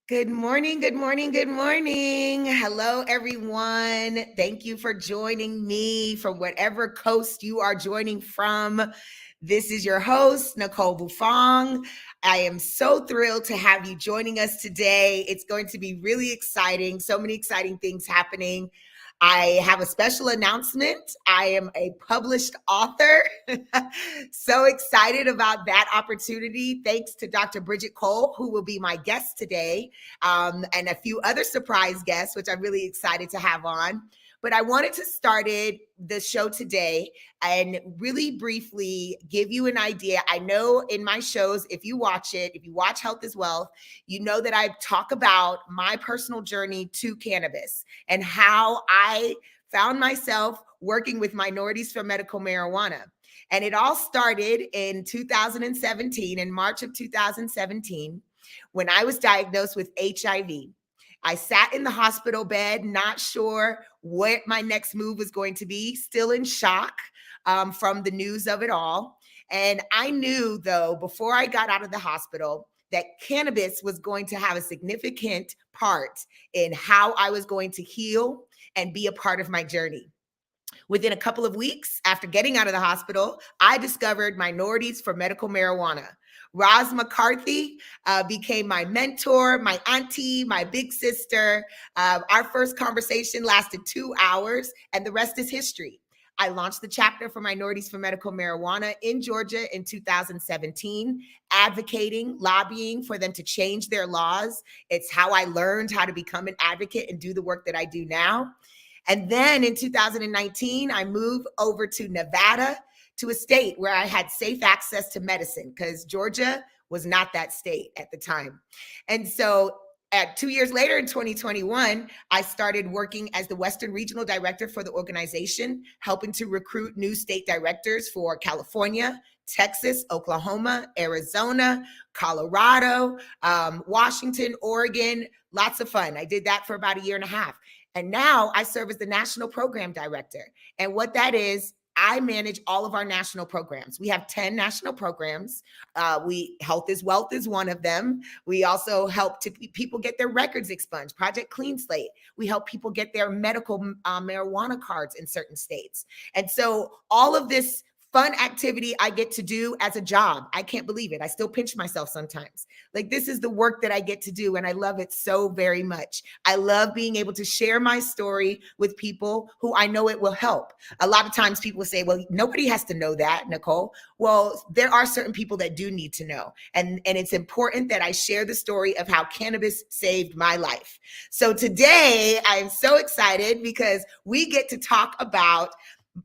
Good morning, good morning, good morning. Hello, everyone. Thank you for joining me from whatever coast you are joining from. This is your host, Nicole Bufong. I am so thrilled to have you joining us today. It's going to be really exciting. So many exciting things happening. I have a special announcement. I am a published author. So excited about that opportunity. Thanks to Dr. Bridget Cole, who will be my guest today, and a few other surprise guests, which I'm really excited to have on. But I wanted to start the show today and really briefly give you an idea. I know in my shows, if you watch Health is Wealth, you know that I talk about my personal journey to cannabis and how I found myself working with minorities for medical marijuana. And it all started in 2017, in March of 2017, when I was diagnosed with HIV. I sat in the hospital bed, not sure what my next move was going to be, still in shock from the news of it all. And I knew, though, before I got out of the hospital, that cannabis was going to have a significant part in how I was going to heal and be a part of my journey. Within a couple of weeks after getting out of the hospital, I discovered Minorities for Medical Marijuana. Roz McCarthy became my mentor, my auntie, my big sister. Our first conversation lasted 2 hours, and the rest is history. I launched the chapter for Minorities for Medical Marijuana in Georgia in 2017, advocating, lobbying for them to change their laws. It's how I learned how to become an advocate and do the work that I do now. And then in 2019, I moved over to Nevada, to a state where I had safe access to medicine, because Georgia was not that state at the time. And so 2 years later, in 2021, I started working as the Western Regional Director for the organization, helping to recruit new state directors for California, Texas, Oklahoma, Arizona, Colorado, Washington, Oregon. Lots of fun. I did that for about a year and a half. And now I serve as the National Program Director. And what that is, I manage all of our national programs. We have 10 national programs. Health is Wealth is one of them. We also help people get their records expunged, Project Clean Slate. We help people get their medical marijuana cards in certain states. And so all of this fun activity I get to do as a job. I can't believe it. I still pinch myself sometimes. Like, this is the work that I get to do, and I love it so very much. I love being able to share my story with people who I know it will help. A lot of times people say, well, nobody has to know that, Nicole. Well, there are certain people that do need to know. And it's important that I share the story of how cannabis saved my life. So today, I'm so excited because we get to talk about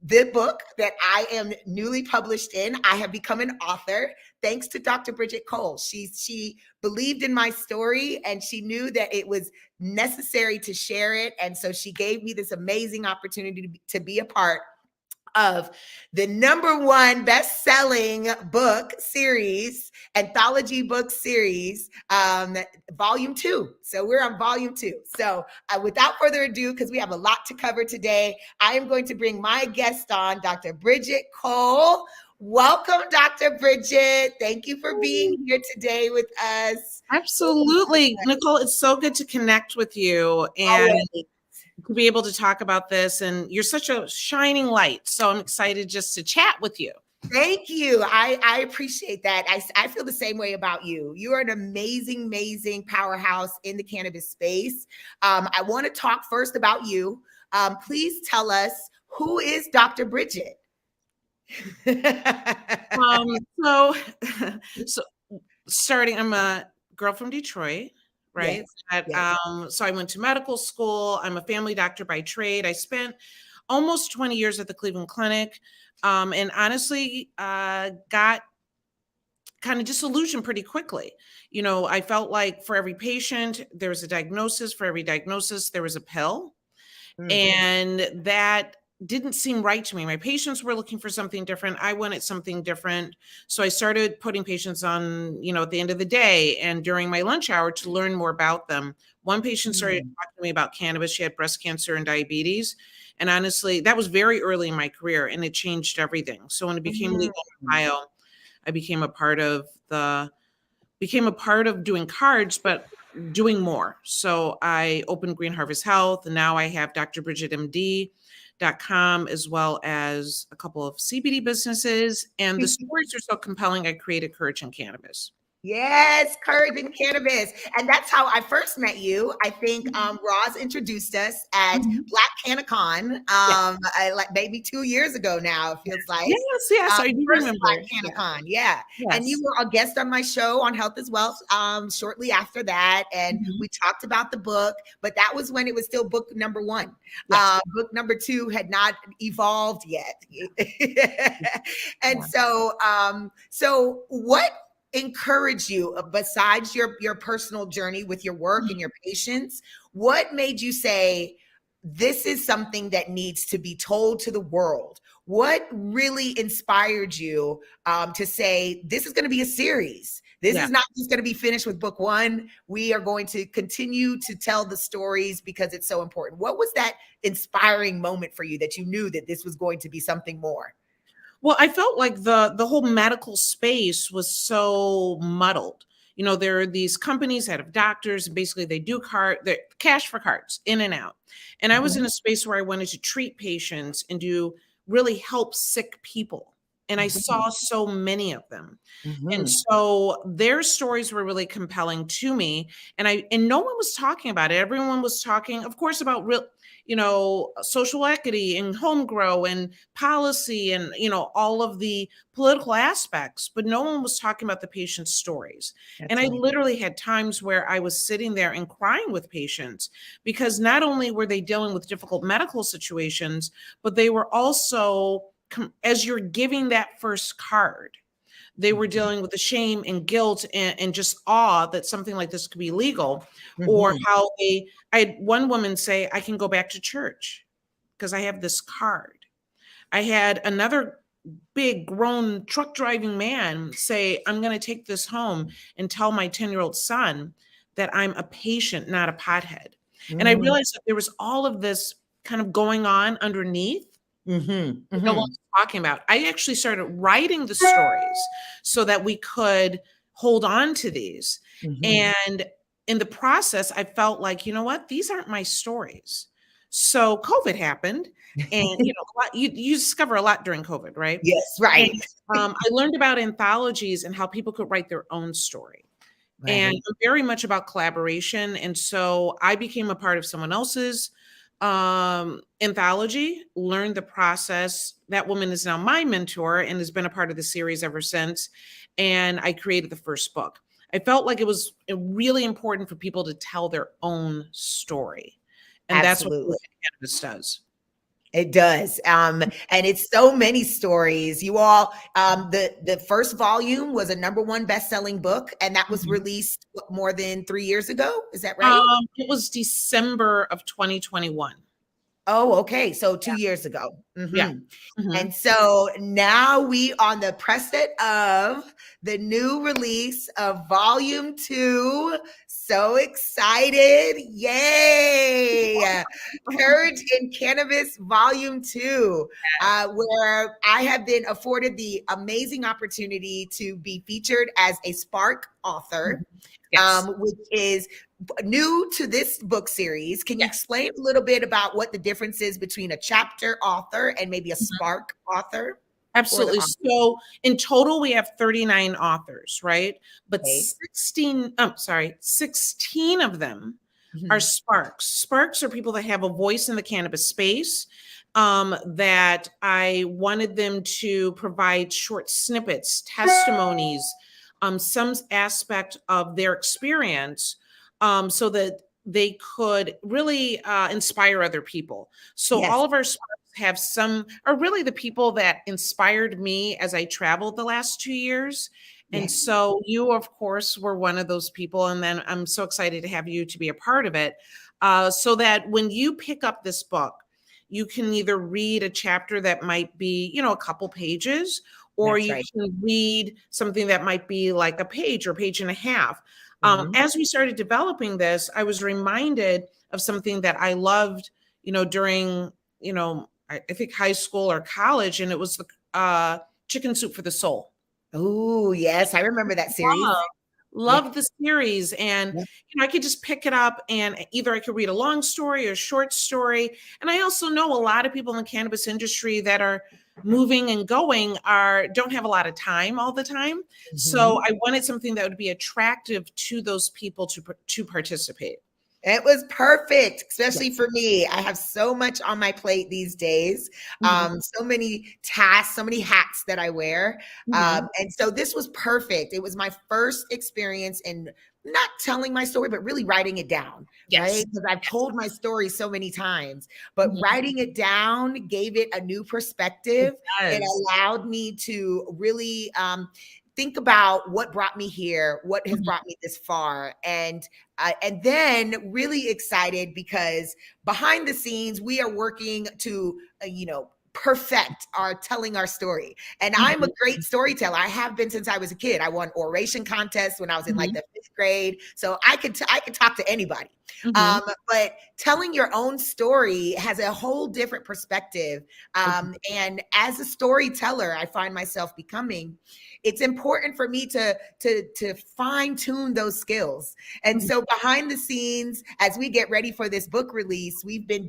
the book that I am newly published in. I have become an author thanks to Dr. Bridget Cole. She believed in my story, and she knew that it was necessary to share it. And so she gave me this amazing opportunity to be a part of the #1 best-selling book series, anthology book series, volume 2. So we're on volume 2. So without further ado, because we have a lot to cover today, I am going to bring my guest on, Dr. Bridget Cole. Welcome, Dr. Bridget. Thank you for being here today with us. Absolutely. Nicole, it's so good to connect with you and to be able to talk about this. And you're such a shining light. So I'm excited just to chat with you. Thank you. I appreciate that. I feel the same way about you. You are an amazing, amazing powerhouse in the cannabis space. I want to talk first about you. Please tell us, who is Dr. Bridget? So starting, I'm a girl from Detroit, right? Yes. So I went to medical school. I'm a family doctor by trade. I spent almost 20 years at the Cleveland Clinic, and honestly got kind of disillusioned pretty quickly. You know, I felt like for every patient, there was a diagnosis. For every diagnosis, there was a pill. Mm-hmm. And that didn't seem right to me. My patients were looking for something different. I wanted something different. So I started putting patients on, at the end of the day and during my lunch hour to learn more about them. One patient started talking to me about cannabis. She had breast cancer and diabetes. And honestly, that was very early in my career, and it changed everything. So when it became legal in Ohio, I became a part of doing cards, but doing more. So I opened Green Harvest Health, and now I have drbridgetmd.com, as well as a couple of CBD businesses. And the stories are so compelling, I created Courage in Cannabis. Yes, Courage in Cannabis. And that's how I first met you. I think Roz introduced us at Black CannaCon, Yeah. like maybe 2 years ago now, it feels like. Yes, I do First remember. Black CannaCon, yeah. And you were a guest on my show on Health as Wealth shortly after that. And we talked about the book, but that was when it was still book number 1. Book number 2 had not evolved yet. And so what encourage you besides your personal journey with your work and your patients? What made you say this is something that needs to be told to the world? What really inspired you to say this is going to be a series? This is not just going to be finished with book 1. We are going to continue to tell the stories because it's so important. What was that inspiring moment for you that you knew that this was going to be something more? Well, I felt like the whole medical space was so muddled. You know, there are these companies that have doctors, and basically they do cash for cards in and out. And I was in a space where I wanted to treat patients and do really help sick people. And I saw so many of them. And so their stories were really compelling to me. And no one was talking about it. Everyone was talking, of course, about real, social equity and home grow and policy and, all of the political aspects, but no one was talking about the patient's stories. And I literally had times where I was sitting there and crying with patients because not only were they dealing with difficult medical situations, but they were also, as you're giving that first card, they were dealing with the shame and guilt and just awe that something like this could be legal, or how I had one woman say, I can go back to church because I have this card. I had another big grown truck driving man say, I'm going to take this home and tell my 10-year-old son that I'm a patient, not a pothead. And I realized that there was all of this kind of going on underneath. No one's talking about. I actually started writing the stories so that we could hold on to these. And in the process, I felt like, you know what? These aren't my stories. So COVID happened, and you discover a lot during COVID, right? Yes, right. And, I learned about anthologies and how people could write their own story. And I'm very much about collaboration. And so I became a part of someone else's anthology, learned the process. That woman is now my mentor and has been a part of the series ever since. And I created the first book. I felt like it was really important for people to tell their own story. And that's what Cannabis does. It does. And it's so many stories. You all, the first volume was a #1 best-selling book, and that was released more than 3 years ago. Is that right? It was December of 2021. Oh, okay. So 2 years ago. Yeah. And so now we on the precipice of the new release of volume 2. So excited. Yay. Courage in Cannabis volume 2, where I have been afforded the amazing opportunity to be featured as a Spark author, which is new to this book series. Can you explain a little bit about what the difference is between a chapter author and maybe a Spark author? Absolutely. So in total, we have 39 authors, right? But 16 of them are Sparks. Sparks are people that have a voice in the cannabis space, that I wanted them to provide short snippets, testimonies, some aspect of their experience, so that they could really inspire other people. So all of our Sparks have are really the people that inspired me as I traveled the last 2 years. And so you, of course, were one of those people. And then I'm so excited to have you to be a part of it, so that when you pick up this book, you can either read a chapter that might be, a couple pages, or you can read something that might be like a page or page and a half. As we started developing this, I was reminded of something that I loved, during, I think high school or college, and it was the Chicken Soup for the Soul. Oh, yes. I remember that series. Love the series. And, Yeah. I could just pick it up and either I could read a long story or a short story. And I also know a lot of people in the cannabis industry that are moving and going don't have a lot of time all the time. So I wanted something that would be attractive to those people to participate. It was perfect, especially Yes. for me. I have so much on my plate these days, so many tasks, so many hats that I wear. And so this was perfect. It was my first experience in not telling my story, but really writing it down, right? Yes. Because I've told my story so many times, but writing it down gave it a new It perspective. It does. allowed me to really think about what brought me here, what has brought me this far, and then really excited because behind the scenes we are working to perfect our telling our story. And I'm a great storyteller. I have been since I was a kid. I won oration contests when I was in like the 5th grade, so I could talk to anybody. But telling your own story has a whole different perspective. And as a storyteller, I find myself becoming, it's important for me to fine tune those skills. And so behind the scenes, as we get ready for this book release, we've been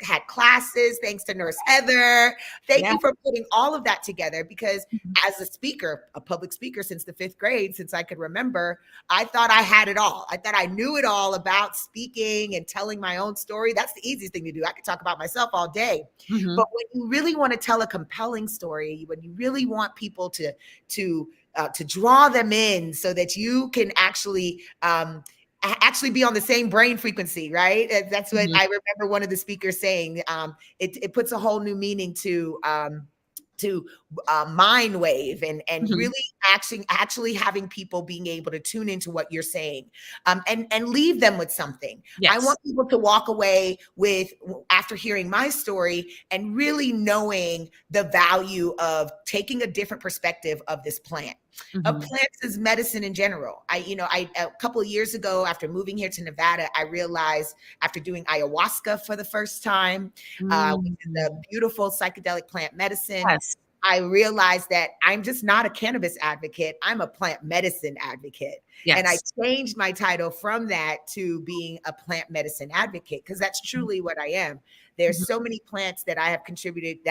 had classes, thanks to Nurse Heather. Thank you for putting all of that together, because as a speaker, a public speaker since the 5th grade, since I could remember, I thought I had it all. I thought I knew it all about speaking and telling my own story. That's the easiest thing to do. I could talk about myself all day. But when you really want to tell a compelling story, when you really want people to draw them in so that you can actually be on the same brain frequency, right? That's what I remember one of the speakers saying. It puts a whole new meaning to mind wave, and really actually having people being able to tune into what you're saying, and leave them with something. I want people to walk away with, after hearing my story, and really knowing the value of taking a different perspective of this plant. Of plants as medicine in general. I a couple of years ago, after moving here to Nevada, I realized, after doing ayahuasca for the first time, which is a beautiful psychedelic plant medicine, Yes. I realized that I'm just not a cannabis advocate. I'm a plant medicine advocate. Yes. And I changed my title from that to being a plant medicine advocate, because that's truly what I am. There's so many plants that have contributed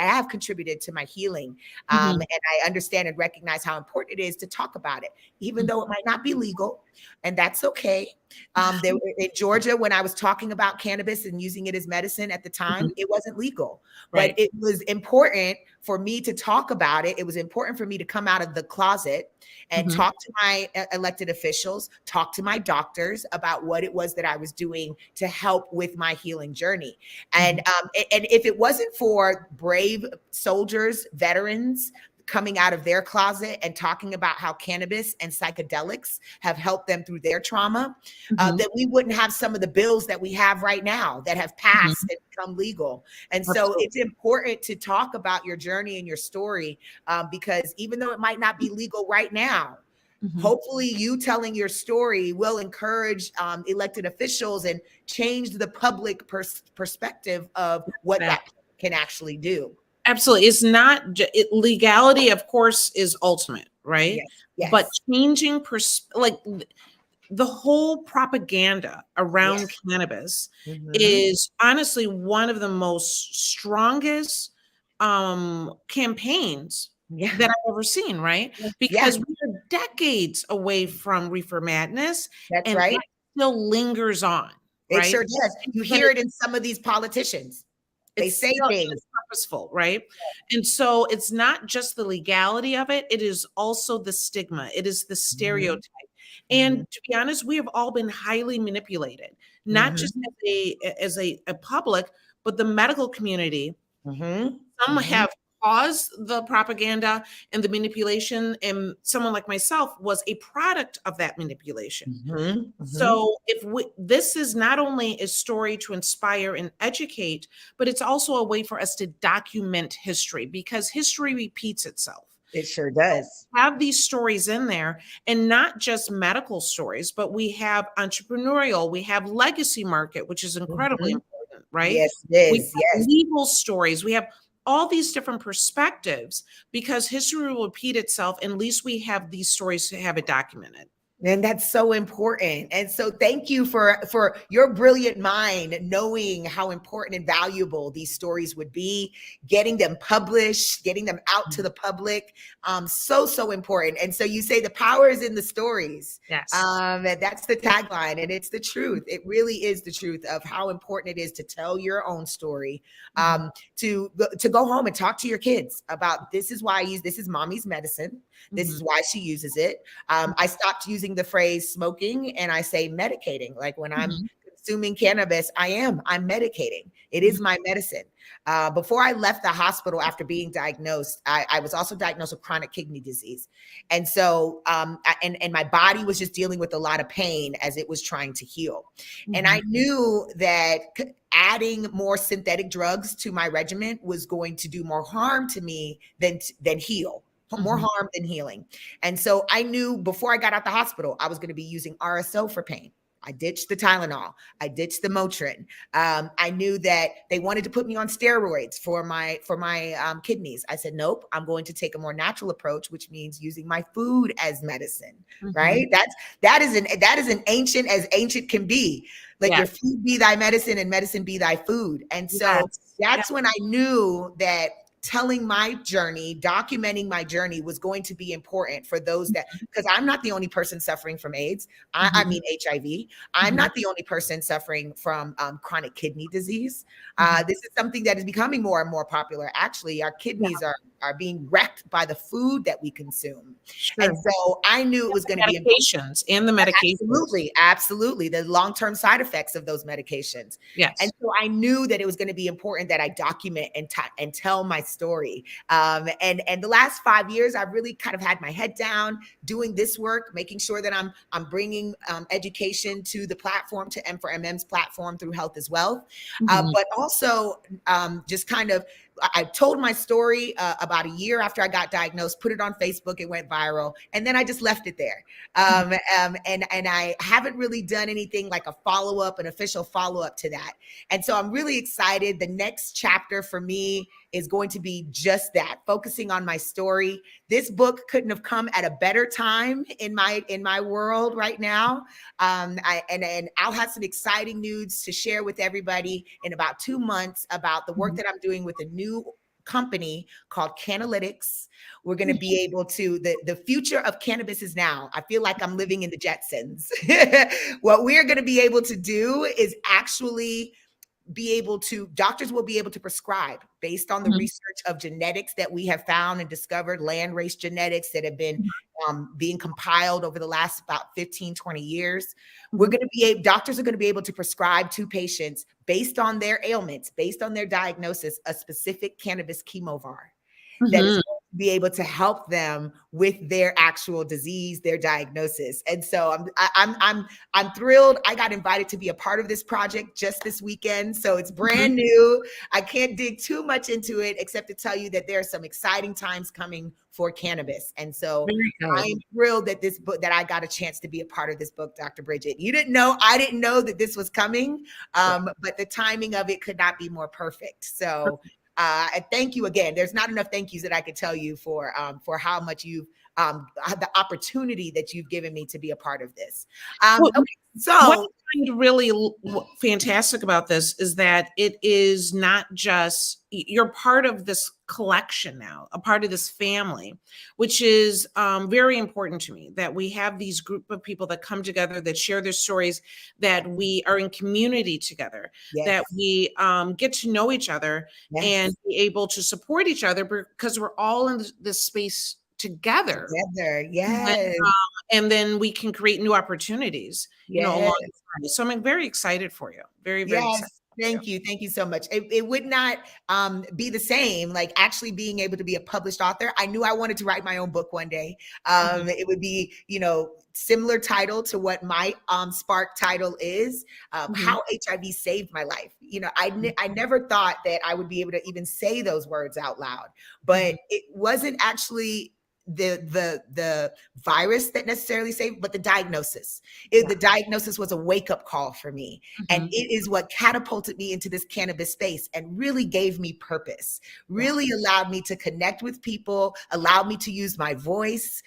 to my healing. And I understand and recognize how important it is to talk about it, even though it might not be legal, and that's okay. In Georgia, when I was talking about cannabis and using it as medicine at the time, it wasn't legal, but it was important for me to talk about it. It was important for me to come out of the closet and talk to my elected officials, talk to my doctors about what it was that I was doing to help with my healing journey. And if it wasn't for brave soldiers, veterans, coming out of their closet and talking about how cannabis and psychedelics have helped them through their trauma, that we wouldn't have some of the bills that we have right now that have passed and become legal. And so it's important to talk about your journey and your story, because even though it might not be legal right now, hopefully you telling your story will encourage elected officials and change the public perspective of what that can actually do. Absolutely. It's not legality, of course, is ultimate, right? Yes. But changing like the whole propaganda around cannabis is honestly one of the most strongest campaigns that I've ever seen, right? Because we are decades away from reefer madness, That's and right. that still lingers on, It right? sure does. You hear it in some of these politicians. They say things. It's purposeful, right? And so it's not just the legality of it, it is also the stigma, it is the stereotype. And to be honest, we have all been highly manipulated, not just as a public, but the medical community. Some have caused the propaganda and the manipulation, and someone like myself was a product of that manipulation. So this is not only a story to inspire and educate, but it's also a way for us to document history, because history repeats itself. It sure does. Have these stories in there, and not just medical stories, but we have entrepreneurial, we have legacy market, which is incredibly important, right? Yes, it is. We have legal stories, we have all these different perspectives, because history will repeat itself, and at least we have these stories to have it documented. And that's so important. And so thank you for your brilliant mind, knowing how important and valuable these stories would be, getting them published, getting them out to the public. So important. And so you say the power is in the stories. Yes. And that's the tagline, and it's the truth. It really is the truth of how important it is to tell your own story, to go home and talk to your kids about, this is why I use, this is mommy's medicine. This is why she uses it. I stopped using the phrase smoking, and I say medicating. Like when I'm consuming cannabis, I'm medicating. It is my medicine. Before I left the hospital after being diagnosed, I was also diagnosed with chronic kidney disease. And so, and my body was just dealing with a lot of pain as it was trying to heal. And I knew that adding more synthetic drugs to my regimen was going to do more harm to me than heal. More harm than healing. And so I knew before I got out the hospital, I was going to be using RSO for pain. I ditched the Tylenol. I ditched the Motrin. I knew that they wanted to put me on steroids for my kidneys. I said, nope, I'm going to take a more natural approach, which means using my food as medicine, right? That is an ancient as ancient can be. Like your food be thy medicine and medicine be thy food. And so that's when I knew that telling my journey, documenting my journey was going to be important for those that, because I'm not the only person suffering from AIDS. I mean, HIV. I'm not the only person suffering from chronic kidney disease. This is something that is becoming more and more popular. Actually, our kidneys are being wrecked by the food that we consume. And so I knew it was going to be medications and the medications. Absolutely. The long-term side effects of those medications. Yes. And so I knew that it was going to be important that I document and tell my story. And the last 5 years, I've really kind of had my head down doing this work, making sure that I'm bringing education to the platform, to M4MM's platform through Health is Wealth. But also just kind of, I told my story about a year after I got diagnosed, put it on Facebook, it went viral, and then I just left it there. And I haven't really done anything like a follow-up, an official follow-up to that. And so I'm really excited. The next chapter for me is going to be just that, focusing on my story. This book couldn't have come at a better time in my world right now. And I'll have some exciting news to share with everybody in about 2 months about the work that I'm doing with a new company called Cannalytics. We're going to be able to, the future of cannabis is now. I feel like I'm living in the Jetsons. What we're going to be able to do is actually be able to, doctors will be able to prescribe based on the research of genetics that we have found and discovered, land race genetics that have been being compiled over the last about 15, 20 years. We're going to be doctors are going to be able to prescribe to patients based on their ailments, based on their diagnosis, a specific cannabis chemovar that is going to be able to help them with their actual disease, their diagnosis. And so I'm thrilled. I got invited to be a part of this project just this weekend. So it's brand new. I can't dig too much into it except to tell you that there are some exciting times coming for cannabis. And so I'm thrilled that this book, that I got a chance to be a part of this book, Dr. Bridget. You didn't know, I didn't know that this was coming, but the timing of it could not be more perfect. So thank you again. There's not enough thank yous that I could tell you for how much you've the opportunity that you've given me to be a part of this. Okay, so what I find really fantastic about this is that it is not just, you're part of this collection now, a part of this family, which is very important to me, that we have these group of people that come together, that share their stories, that we are in community together, that we get to know each other and be able to support each other because we're all in this space together. And then we can create new opportunities, you know, along the way. So I'm very excited for you. Very excited. Thank you. Thank you so much. It would not be the same, like actually being able to be a published author. I knew I wanted to write my own book one day. It would be, you know, similar title to what my Spark title is, How HIV Saved My Life. You know, I never thought that I would be able to even say those words out loud, but it wasn't actually the virus that necessarily saved, but the diagnosis. The diagnosis was a wake-up call for me. And it is what catapulted me into this cannabis space and really gave me purpose, really allowed me to connect with people, allowed me to use my voice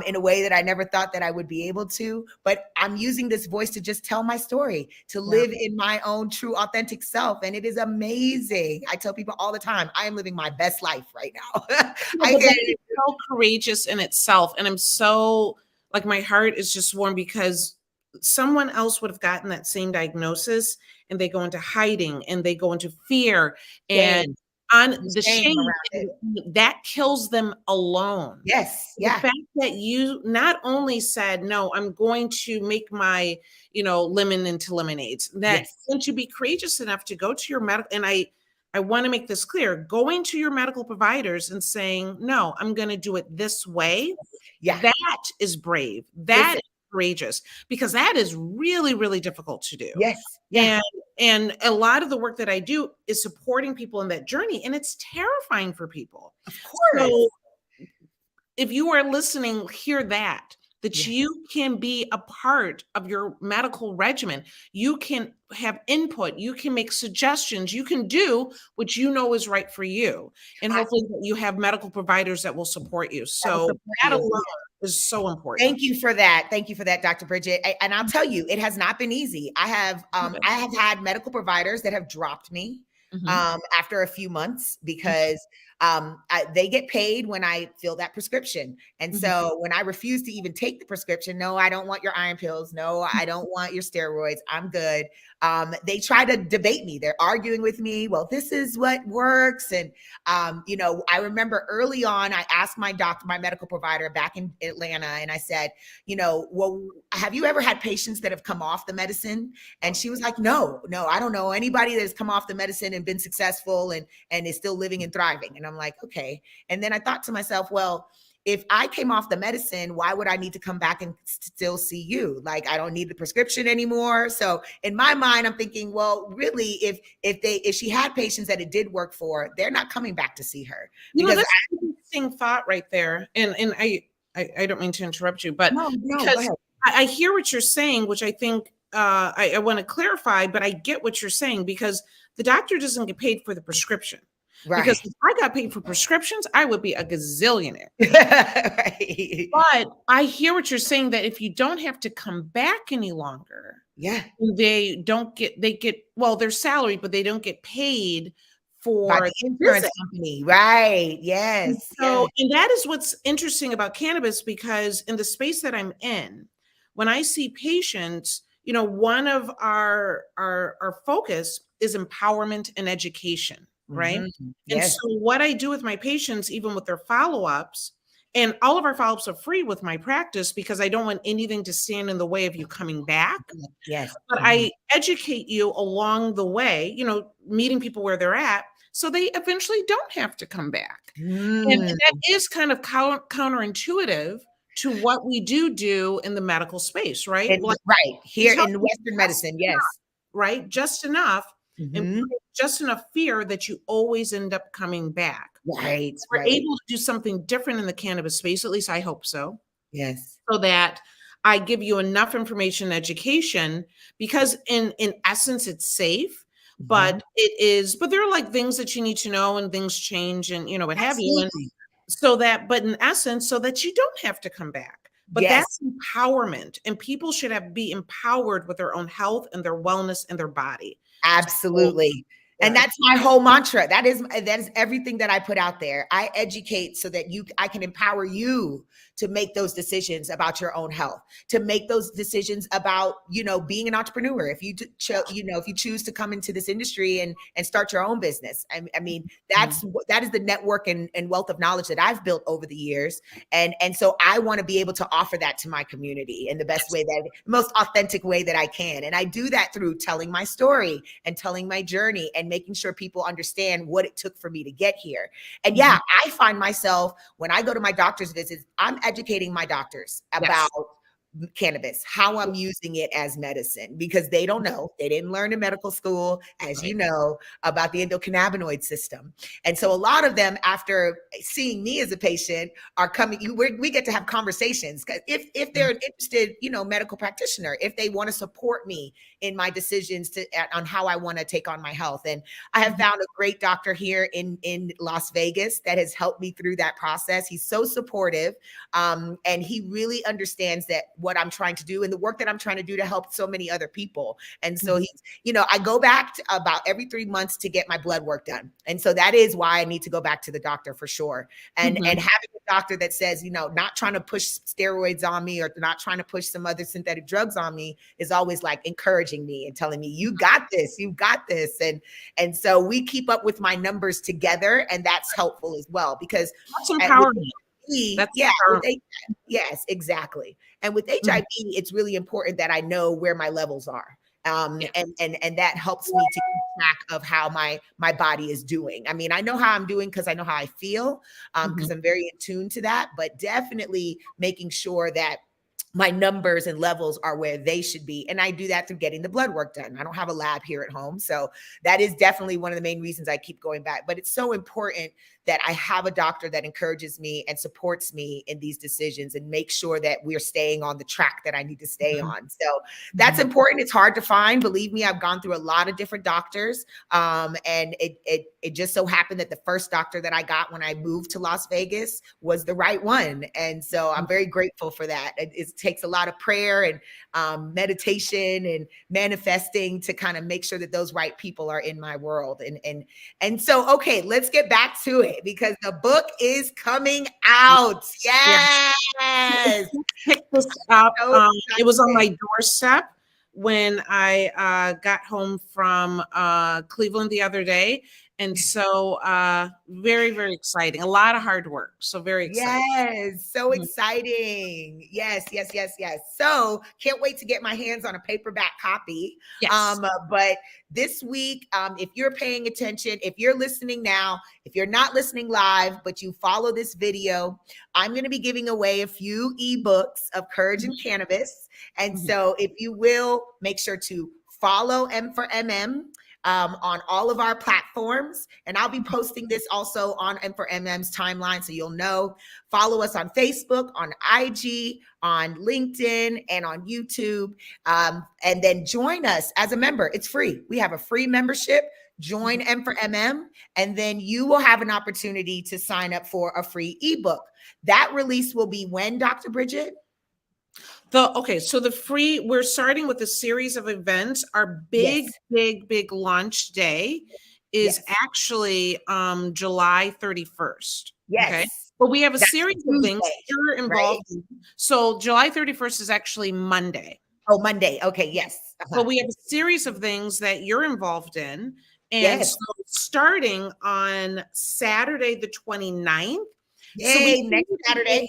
in a way that I never thought that I would be able to. But I'm using this voice to just tell my story, to live in my own true, authentic self. And it is amazing. I tell people all the time, I am living my best life right now. It's so courageous in itself. And I'm so, like, my heart is just warm because someone else would have gotten that same diagnosis and they go into hiding and they go into fear and on the shame that kills them alone. Yes. The fact that you not only said, no, I'm going to make my, lemon into lemonades, that and to be courageous enough to go to your medical, and I want to make this clear, going to your medical providers and saying, no, I'm going to do it this way. That is brave. That is courageous, because that is really, really difficult to do. And a lot of the work that I do is supporting people in that journey. And it's terrifying for people. Of course. So if you are listening, hear that you can be a part of your medical regimen. You can have input. You can make suggestions. You can do what you know is right for you. And hopefully you have medical providers that will support you. So that alone is so important. Thank you for that. Thank you for that, Dr. Bridget. And I'll tell you, it has not been easy. I have had medical providers that have dropped me after a few months because they get paid when I fill that prescription. And so when I refuse to even take the prescription, no, I don't want your iron pills. No, I don't want your steroids. I'm good. They try to debate me. They're arguing with me. Well, this is what works. And, I remember early on, I asked my medical provider back in Atlanta, and I said, well, have you ever had patients that have come off the medicine? And she was like, no, I don't know anybody that has come off the medicine and been successful and is still living and thriving. And I'm like, okay. And then I thought to myself, well, if I came off the medicine, why would I need to come back and still see you? Like, I don't need the prescription anymore. So in my mind, I'm thinking, well, really, if she had patients that it did work for, they're not coming back to see her. Because that's an interesting thought right there. And I don't mean to interrupt you, but because I hear what you're saying, which I think I want to clarify, but I get what you're saying, because the doctor doesn't get paid for the prescription. Because if I got paid for prescriptions, I would be a gazillionaire. But I hear what you're saying, that if you don't have to come back any longer, they get, well, they're salaried, but they don't get paid for the insurance company. Right. Yes. So, and that is what's interesting about cannabis, because in the space that I'm in, when I see patients, one of our focus is empowerment and education. Right. And so what I do with my patients, even with their follow-ups, and all of our follow-ups are free with my practice, because I don't want anything to stand in the way of you coming back. But I educate you along the way, meeting people where they're at, so they eventually don't have to come back. And that is kind of counterintuitive to what we do in the medical space, right? Here in Western medicine. Right. Just enough. And just enough fear that you always end up coming back. We're able to do something different in the cannabis space. At least I hope so. So that I give you enough information, education, because in essence, it's safe, but there are like things that you need to know, and things change, and what have you. And so that, but in essence, so that you don't have to come back. But that's empowerment, and people should be empowered with their own health and their wellness and their body. Absolutely. And that's my whole mantra. That is everything that I put out there. I educate so that I can empower you to make those decisions about your own health, to make those decisions about, being an entrepreneur. If you if you choose to come into this industry and start your own business, I mean, that is the network and wealth of knowledge that I've built over the years. And so I want to be able to offer that to my community in the best way, the most authentic way that I can. And I do that through telling my story and telling my journey and making sure people understand what it took for me to get here. And I find myself, when I go to my doctor's visits, I'm educating my doctors about cannabis, how I'm using it as medicine, because they don't know. They didn't learn in medical school, as you know, about the endocannabinoid system. And so a lot of them, after seeing me as a patient, are coming, we get to have conversations. If they're an interested, medical practitioner, if they want to support me in my decisions on how I want to take on my health. And I have found a great doctor here in Las Vegas that has helped me through that process. He's so supportive. And he really understands that what I'm trying to do and the work that I'm trying to do to help so many other people. And so he's, I go back about every 3 months to get my blood work done. And so that is why I need to go back to the doctor for sure. And having a doctor that says, not trying to push steroids on me or not trying to push some other synthetic drugs on me is always like encouraging me and telling me, you got this, you got this. And so we keep up with my numbers together, and that's helpful as well, because that's empowering. Yes, exactly. And with HIV, it's really important that I know where my levels are. And that helps me to keep track of how my body is doing. I mean, I know how I'm doing because I know how I feel, because I'm very in tune to that, but definitely making sure that my numbers and levels are where they should be. And I do that through getting the blood work done. I don't have a lab here at home. So that is definitely one of the main reasons I keep going back. But it's so important that I have a doctor that encourages me and supports me in these decisions and make sure that we're staying on the track that I need to stay on. So that's important. It's hard to find. Believe me, I've gone through a lot of different doctors. And it just so happened that the first doctor that I got when I moved to Las Vegas was the right one. And so I'm very grateful for that. It takes a lot of prayer and meditation and manifesting to kind of make sure that those right people are in my world. And so, okay, let's get back to it, because the book is coming out. Yes. Pick this up. It was on my doorstep when I got home from Cleveland the other day. And so very, very exciting. A lot of hard work. So very exciting. Yes, so exciting. Yes. So can't wait to get my hands on a paperback copy. Yes. But this week, if you're paying attention, if you're listening now, if you're not listening live, but you follow this video, I'm going to be giving away a few ebooks of Courage in Cannabis. And so if you will, make sure to follow M for MM on all of our platforms. And I'll be posting this also on M4MM's timeline, so you'll know. Follow us on Facebook, on IG, on LinkedIn, and on YouTube. And then join us as a member. It's free. We have a free membership. Join M4MM, and then you will have an opportunity to sign up for a free ebook. That release will be when, Dr. Bridget? So we're starting with a series of events. Our big launch day is actually July 31st. Yes. Okay. But we have a series of things you're involved in. So July 31st is actually Monday. Oh, Monday. Okay. Yes. But we have a series of things that you're involved in. And so starting on Saturday, the 29th. Next Saturday.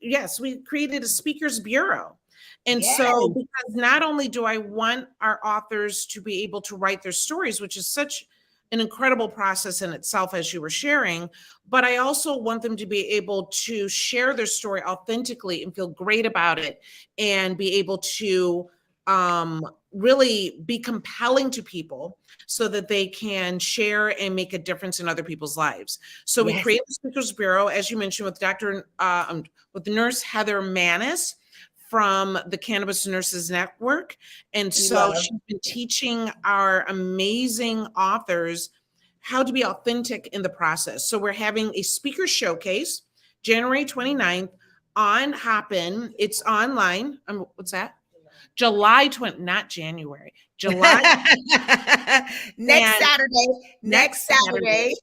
Yes, we created a speakers bureau. And so, because not only do I want our authors to be able to write their stories, which is such an incredible process in itself, as you were sharing, but I also want them to be able to share their story authentically and feel great about it and be able to really be compelling to people so that they can share and make a difference in other people's lives. So we created the Speakers Bureau, as you mentioned, with Nurse Heather Manis from the Cannabis Nurses Network. And so she's been teaching our amazing authors how to be authentic in the process. So we're having a speaker showcase January 29th on Hopin. It's online. What's that? July 20, not January. July. Next Saturday.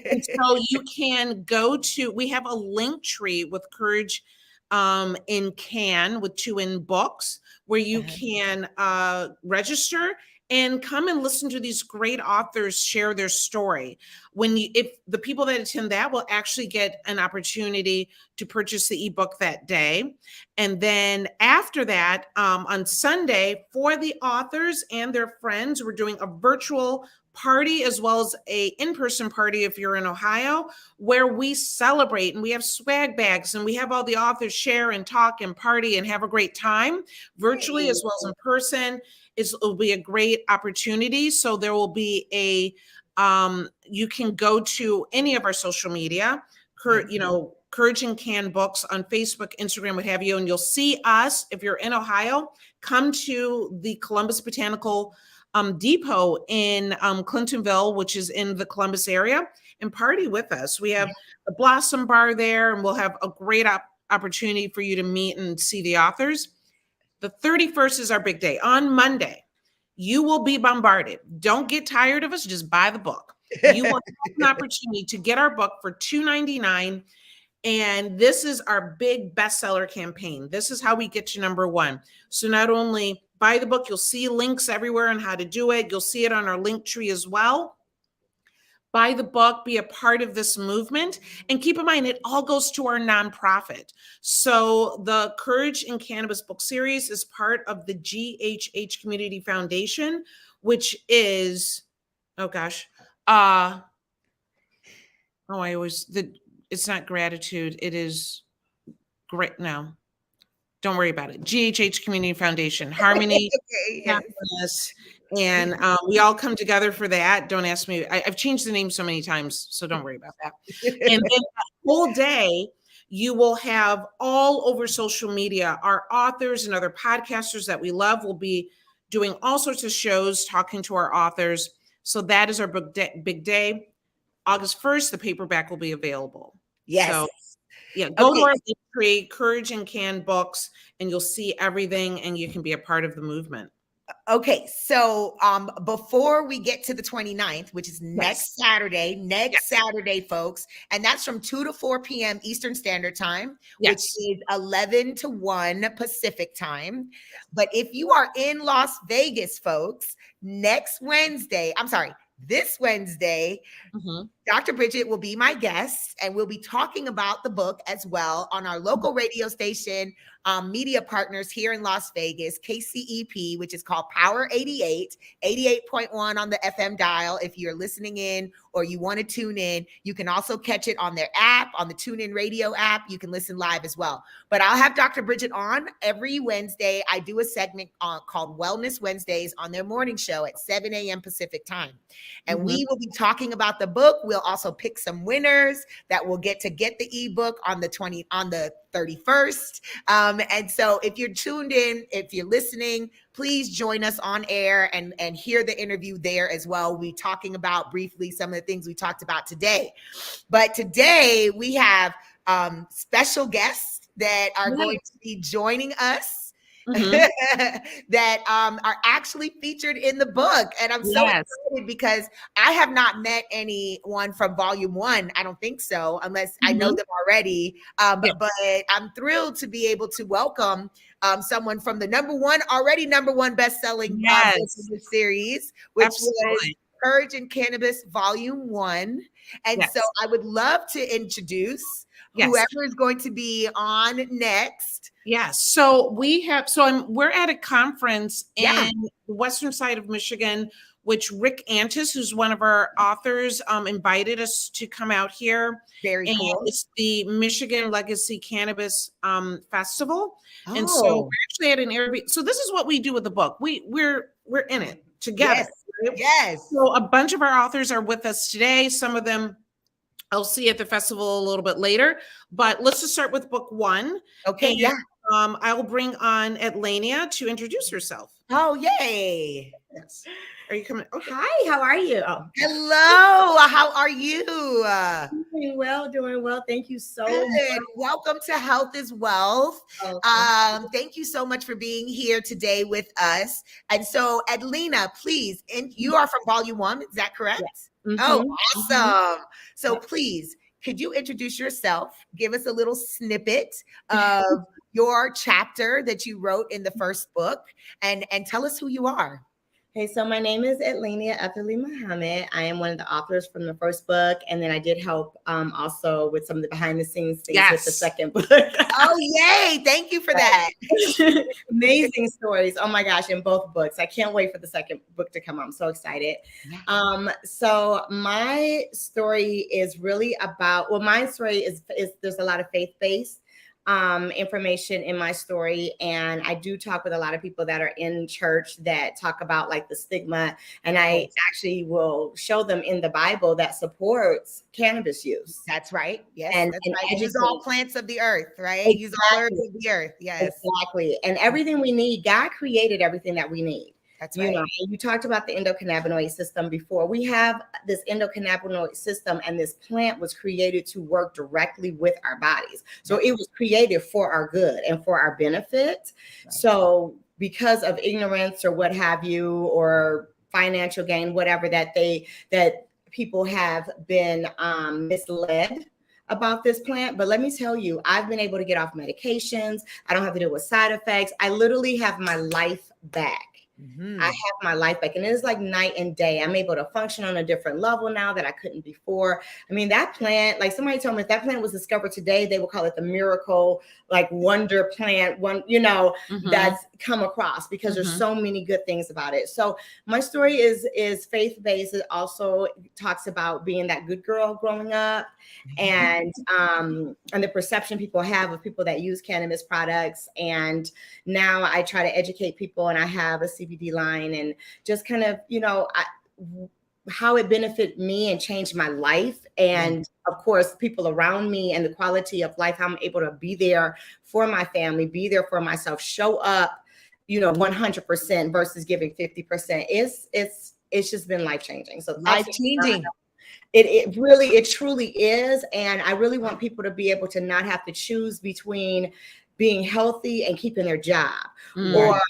And so you can go to, we have a link tree with Courage in Can with 2 in books, where you can register and come and listen to these great authors share their story. If the people that attend that will actually get an opportunity to purchase the ebook that day. And then after that, on Sunday, for the authors and their friends, we're doing a virtual party as well as a in-person party if you're in Ohio, where we celebrate and we have swag bags and we have all the authors share and talk and party and have a great time virtually as well as in person. It'll be a great opportunity. So there will be you can go to any of our social media, Courage and Can Books on Facebook, Instagram, what have you, and you'll see us. If you're in Ohio, come to the Columbus Botanical Depot in Clintonville, which is in the Columbus area, and party with us. We have the Blossom Bar there, and we'll have a great opportunity for you to meet and see the authors. The 31st is our big day. On Monday, you will be bombarded. Don't get tired of us. Just buy the book. You will have an opportunity to get our book for $2.99. And this is our big bestseller campaign. This is how we get to number one. So not only buy the book, you'll see links everywhere on how to do it. You'll see it on our link tree as well. Buy the book, be a part of this movement. And keep in mind, it all goes to our nonprofit. So the Courage in Cannabis book series is part of the GHH Community Foundation, which is, it's not gratitude. It is great. No, don't worry about it. GHH Community Foundation, Harmony, Happiness, and we all come together for that. Don't ask me. I've changed the name so many times, so don't worry about that. And then the whole day, you will have all over social media, our authors and other podcasters that we love will be doing all sorts of shows, talking to our authors. So that is our big day. August 1st, the paperback will be available. Yes. So, go to our link tree, Courage and Can Books, and you'll see everything, and you can be a part of the movement. Okay, so before we get to the 29th, which is next Saturday, Saturday, folks, and that's from 2 to 4 p.m. Eastern Standard Time, which is 11 to 1 Pacific Time. But if you are in Las Vegas, folks, this Wednesday, Dr. Bridget will be my guest, and we'll be talking about the book as well on our local radio station, media partners here in Las Vegas, KCEP, which is called Power 88, 88.1 on the FM dial. If you're listening in or you want to tune in, you can also catch it on their app, on the TuneIn Radio app. You can listen live as well. But I'll have Dr. Bridget on every Wednesday. I do a segment called Wellness Wednesdays on their morning show at 7 a.m. Pacific time. And we will be talking about the book. We'll also pick some winners that will get the ebook on the 31st. And so if you're tuned in, if you're listening, please join us on air and hear the interview there as well. We'll be talking about briefly some of the things we talked about today. But today we have special guests that are going to be joining us. That are actually featured in the book. And I'm so excited because I have not met anyone from volume 1. I don't think so, unless I know them already. But I'm thrilled to be able to welcome someone from the number one best-selling book in the series, which was Courage in Cannabis Volume 1. And so I would love to introduce whoever is going to be on next. Yes. So we're at a conference in the western side of Michigan, which Rick Antis, who's one of our authors, invited us to come out here. Very cool. It's the Michigan Legacy Cannabis Festival. And so we're actually at an Airbnb. So this is what we do with the book. We're in it together. Yes. So a bunch of our authors are with us today. Some of them I'll see at the festival a little bit later, but let's just start with book 1. Okay. I will bring on Atlania to introduce herself. Oh, yay. Yes. Are you coming? Okay. Hi, how are you? Oh. Hello, how are you? Doing well. Thank you so much. much. Welcome to Health is Wealth. Thank you so much for being here today with us. And so, Atlania, please, and you are from Volume 1, is that correct? Yes. Oh, awesome. So please, could you introduce yourself? Give us a little snippet of your chapter that you wrote in the first book and tell us who you are. Hey, so my name is Etlenia Etherly Muhammad. I am one of the authors from the first book, and then I did help also with some of the behind the scenes things with the second book. Oh, yay. Thank you for that. Amazing stories. Oh my gosh, in both books. I can't wait for the second book to come out. I'm so excited. Yeah. So my story is really about, well, my story is there's a lot of faith-based information in my story, and I do talk with a lot of people that are in church that talk about like the stigma, and I actually will show them in the Bible that supports cannabis use. That's right. Yes, And that's right. Use educate. all plants of the earth, right? Exactly. Use all herbs of the earth. Yes. Exactly. And everything we need, God created everything that we need. That's You right. know, you talked about the endocannabinoid system before. We have this endocannabinoid system, and this plant was created to work directly with our bodies. So it was created for our good and for our benefit. Right. So because of ignorance or what have you, or financial gain, whatever, that people have been misled about this plant. But let me tell you, I've been able to get off medications. I don't have to deal with side effects. I literally have my life back. I have my life back, and it is like night and day. I'm able to function on a different level now that I couldn't before. I mean, that plant, like somebody told me, if that plant was discovered today, they would call it the miracle, like wonder plant, that's come across, because there's so many good things about it. So my story is faith-based. It also talks about being that good girl growing up, and the perception people have of people that use cannabis products. And now I try to educate people, and I have a CBD line, and just kind of, how it benefited me and changed my life. And of course, people around me, and the quality of life, how I'm able to be there for my family, be there for myself, show up, 100% versus giving 50%. It's just been life-changing. So life-changing. It truly is. And I really want people to be able to not have to choose between being healthy and keeping their job, or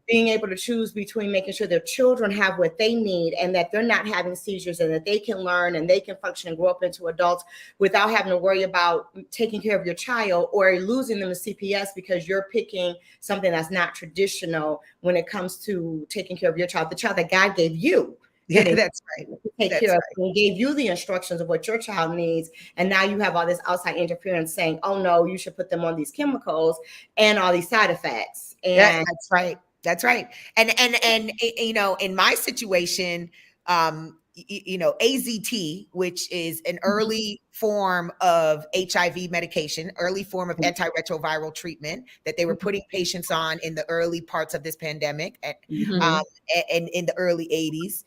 being able to choose between making sure their children have what they need, and that they're not having seizures, and that they can learn and they can function and grow up into adults without having to worry about taking care of your child or losing them to CPS because you're picking something that's not traditional when it comes to taking care of your child, the child that God gave you. Yeah, that's right. Take care of, and gave you the instructions of what your child needs, and now you have all this outside interference saying, "Oh no, you should put them on these chemicals and all these side effects." And that's right. That's right. And in my situation, AZT, which is an early form of HIV medication, early form of antiretroviral treatment that they were putting patients on in the early parts of this pandemic, and in the early 80s.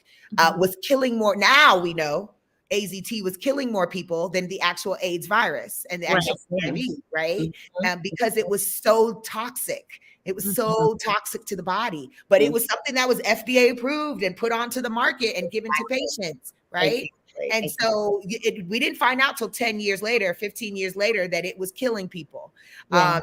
Was killing more. Now we know AZT was killing more people than the actual AIDS virus and the actual HIV, right? Because it was so toxic. It was so toxic to the body, but it was something that was FDA approved and put onto the market and given to patients, right? And so we didn't find out till 10 years later, 15 years later, that it was killing people. And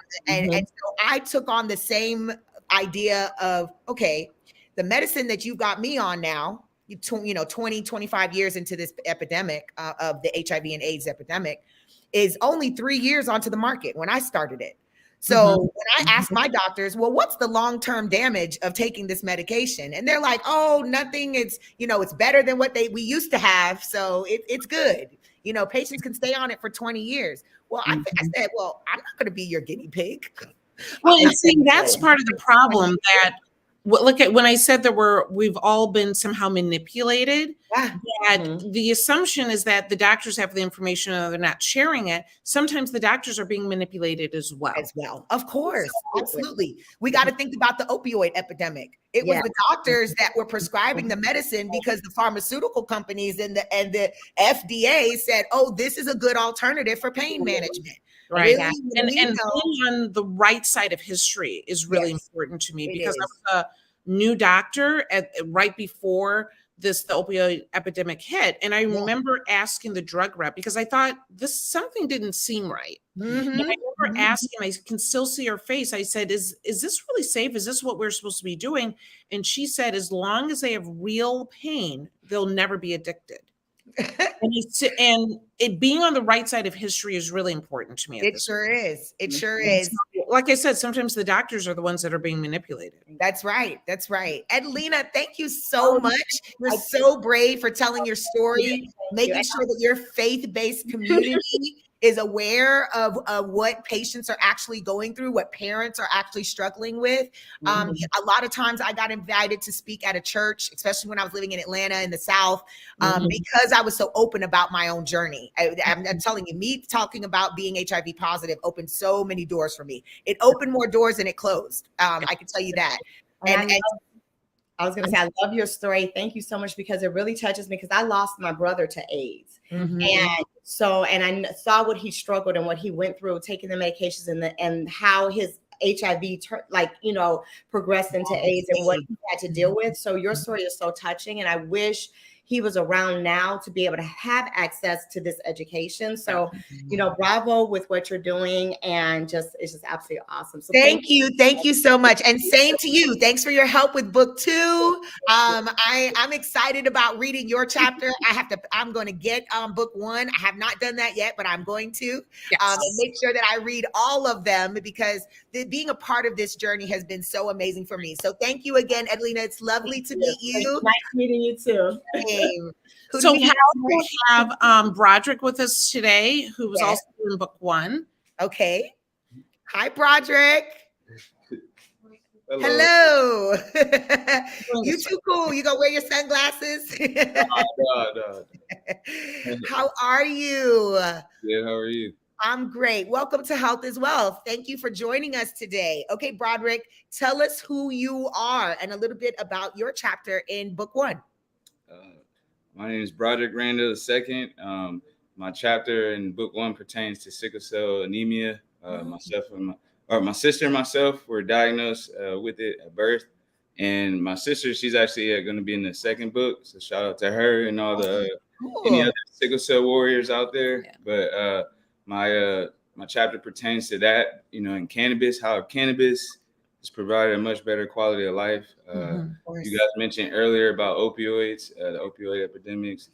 so I took on the same idea of, okay, the medicine that you got me on now, 20, 25 years into this epidemic of the HIV and AIDS epidemic, is only 3 years onto the market when I started it. So when I asked my doctors, well, what's the long-term damage of taking this medication? And they're like, oh, nothing. It's, it's better than what we used to have. So it's good. Patients can stay on it for 20 years. Well, I said, well, I'm not going to be your guinea pig. Well, and see, that's part of the problem that, look at when I said that we've all been somehow manipulated. That the assumption is that the doctors have the information and they're not sharing it. Sometimes the doctors are being manipulated as well. Of course, absolutely. We got to think about the opioid epidemic. It was the doctors that were prescribing the medicine because the pharmaceutical companies and the FDA said, "Oh, this is a good alternative for pain management." Right. Really? And being on the right side of history is really important to me, because I was a new doctor right before the opioid epidemic hit. And I remember asking the drug rep, because I thought something didn't seem right. And I remember asking, I can still see her face. I said, is this really safe? Is this what we're supposed to be doing? And she said, as long as they have real pain, they'll never be addicted. And it being on the right side of history is really important to me. It sure is. It sure is. like I said, sometimes the doctors are the ones that are being manipulated. That's right. That's right. Edlina, thank you so much. You're so brave for telling your story, making sure that your faith-based community is aware of what patients are actually going through, what parents are actually struggling with. A lot of times I got invited to speak at a church, especially when I was living in Atlanta in the South, because I was so open about my own journey. I'm telling you, me talking about being HIV positive opened so many doors for me. It opened more doors than it closed. I can tell you that. And I was going to say, I love your story. Thank you so much, because it really touches me, because I lost my brother to AIDS. And so, and I saw what he struggled and what he went through, taking the medications and how his HIV, progressed into AIDS and what he had to deal with. So your story is so touching. And I wish he was around now to be able to have access to this education. So, bravo with what you're doing, and it's just absolutely awesome. So thank you so much, and same to you. Thanks for your help with book 2. I'm excited about reading your chapter. I'm going to get book 1. I have not done that yet, but I'm going to and make sure that I read all of them, because being a part of this journey has been so amazing for me. So thank you again, Edlina. It's lovely to meet you. Nice meeting you too. So we have Broderick with us today, who was also in book 1. Okay. Hi, Broderick. Hello. You too cool. You gonna wear your sunglasses? No. How are you? Good. How are you? I'm great. Welcome to Health is Wealth. Thank you for joining us today. Okay, Broderick, tell us who you are and a little bit about your chapter in book 1. My name is Broderick Randall II. My chapter in book 1 pertains to sickle cell anemia. My sister and myself were diagnosed with it at birth. And my sister, she's actually going to be in the second book. So shout out to her and all the any other sickle cell warriors out there. Yeah. But my chapter pertains to that, in cannabis, how cannabis has provided a much better quality of life. You guys mentioned earlier about opioids, the opioid epidemics.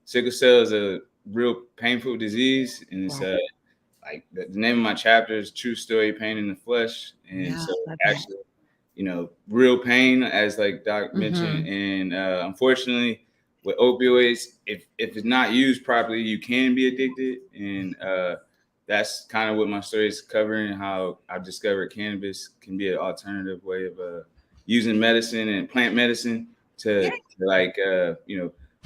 Sickle cell is a real painful disease, and it's like the name of my chapter is True Story, Pain in the Flesh. And so actually, real pain, as like Doc mentioned. And unfortunately, with opioids, if it's not used properly, you can be addicted. And that's kind of what my story is covering, how I've discovered cannabis can be an alternative way of using medicine and plant medicine to a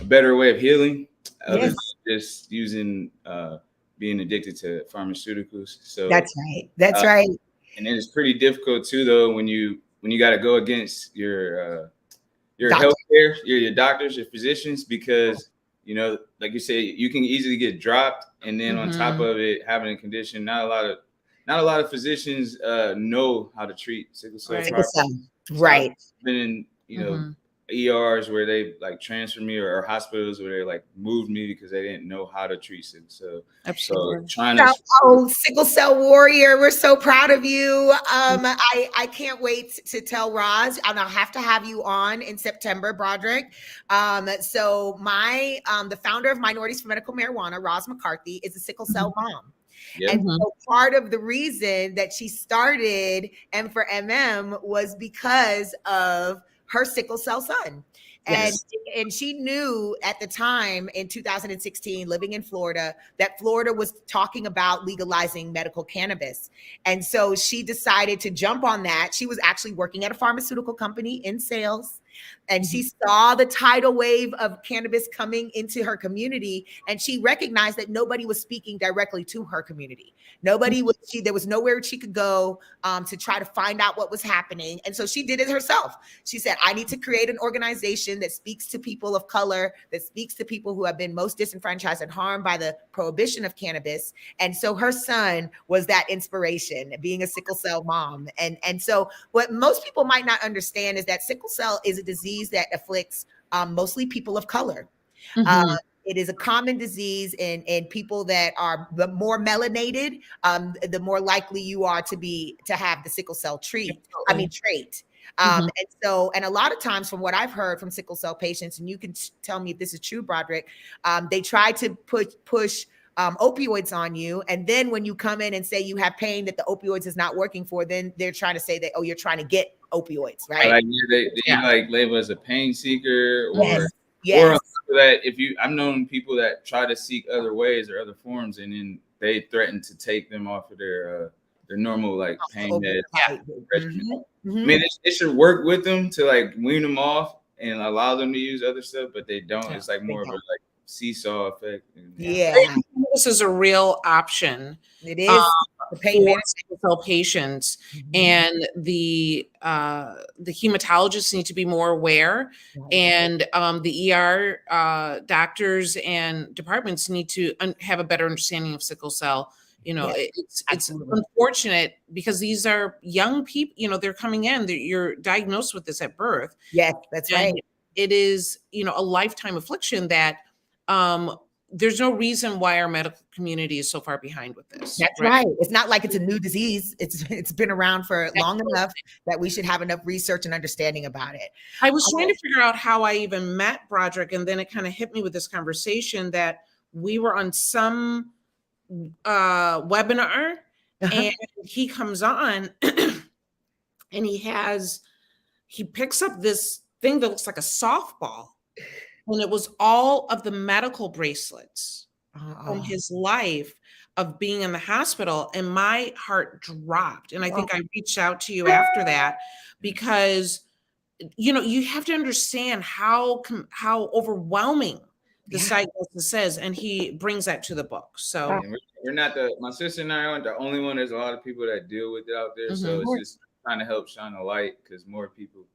better way of healing, other than just using being addicted to pharmaceuticals. So that's right. And it's pretty difficult too, though, when you got to go against your healthcare, your doctors, your physicians, because like you say, you can easily get dropped, and then on top of it, having a condition, not a lot of physicians know how to treat sickle cell. Right. So I've been in ERs where they like transferred me, or hospitals where they like moved me because they didn't know how to treat sickle cell. Absolutely. So sickle cell warrior, we're so proud of you. I can't wait to tell Roz, and I'll have to have you on in September, Broderick. So the founder of Minorities for Medical Marijuana, Roz McCarthy, is a sickle cell mom. Yep. And so part of the reason that she started M for MM was because of her sickle cell son. And she knew at the time in 2016, living in Florida, that Florida was talking about legalizing medical cannabis. And so she decided to jump on that. She was actually working at a pharmaceutical company in sales. And she saw the tidal wave of cannabis coming into her community, and she recognized that nobody was speaking directly to her community. There was nowhere she could go to try to find out what was happening. And so she did it herself. She said, I need to create an organization that speaks to people of color, that speaks to people who have been most disenfranchised and harmed by the prohibition of cannabis. And so her son was that inspiration, being a sickle cell mom. And so what most people might not understand is that sickle cell is a disease that afflicts mostly people of color. It is a common disease in people that are the more melanated, the more likely you are to have the sickle cell trait. And a lot of times, from what I've heard from sickle cell patients, and you can tell me if this is true, Broderick, they try to push opioids on you. And then when you come in and say you have pain that the opioids is not working for, then they're trying to say that, oh, you're trying to get opioids, right? Like they like label as a pain seeker, or Yes. or on top of that, I've known people that try to seek other ways or other forms, and then they threaten to take them off of their normal like pain meds. I mean, it should work with them to like wean them off and allow them to use other stuff, but they don't. It's like more of a like seesaw effect. This is a real option. It is for sickle cell patients, and the hematologists need to be more aware, and the ER doctors and departments need to have a better understanding of sickle cell. You know, it's unfortunate because these are young people. You know, they're coming in. You're diagnosed with this at birth. Yes, that's right. It is, you know, a lifetime affliction that there's no reason why our medical community is so far behind with this. That's right. It's not like it's a new disease. It's been around for long enough that we should have enough research and understanding about it. I was trying to figure out how I even met Broderick, and then it kind of hit me with this conversation that we were on some webinar, and he comes on and he picks up this thing that looks like a softball. And it was all of the medical bracelets from his life of being in the hospital. And my heart dropped. And I think I reached out to you after that because, you know, you have to understand how overwhelming the diagnosis is. And he brings that to the book. So we're not my sister and I aren't the only one. There's a lot of people that deal with it out there. So it's just trying to help shine a light because more people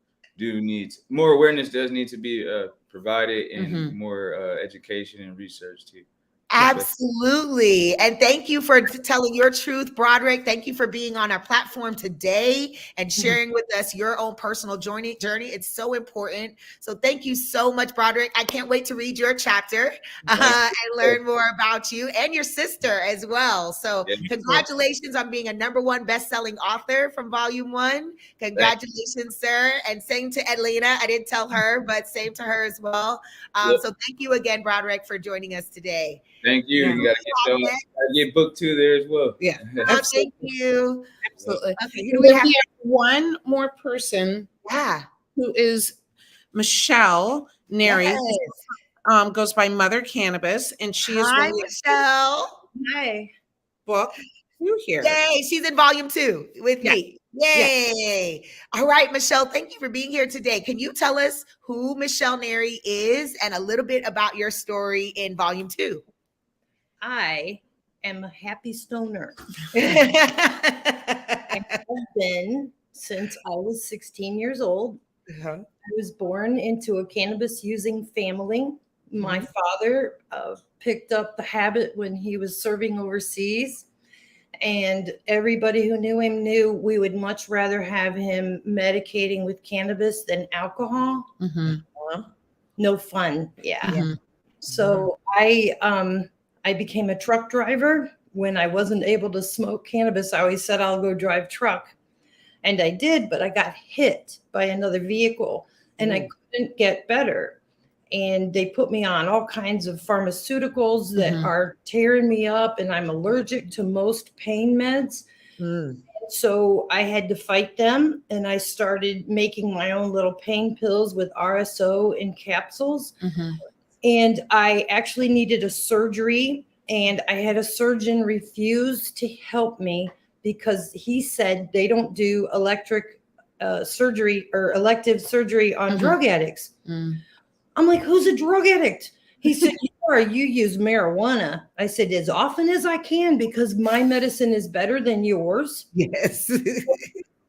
more awareness does need to be provided, and more education and research too. Absolutely. And thank you for telling your truth, Broderick. Thank you for being on our platform today and sharing with us your own personal journey. It's so important. So thank you so much, Broderick. I can't wait to read your chapter and learn more about you and your sister as well. So congratulations on being a #1 best-selling author from Volume 1. Congratulations, sir. And same to Edlina. I didn't tell her, but same to her as well. So thank you again, Broderick, for joining us today. Thank you. You gotta get book 2 there as well. Yeah. Thank you. Absolutely. Okay. We have one more person. Yeah. Who is Michelle Neri. Yes. Goes by Mother Cannabis, and she is Michelle. Hi. Book 2 here. Yay! She's in Volume 2 with me. Yay! All right, Michelle. Thank you for being here today. Can you tell us who Michelle Neri is and a little bit about your story in Volume 2? I am a happy stoner. I've been since I was 16 years old. I was born into a cannabis using family. My father picked up the habit when he was serving overseas, and everybody who knew him knew we would much rather have him medicating with cannabis than alcohol. No fun. So I became a truck driver. When I wasn't able to smoke cannabis, I always said I'll go drive truck. And I did, but I got hit by another vehicle and I couldn't get better. And they put me on all kinds of pharmaceuticals that are tearing me up, and I'm allergic to most pain meds. So I had to fight them, and I started making my own little pain pills with RSO in capsules. And I actually needed a surgery, and I had a surgeon refuse to help me because he said they don't do electric surgery or elective surgery on drug addicts. I'm like, who's a drug addict? He said, you use marijuana. I said, as often as I can, because my medicine is better than yours. Yes.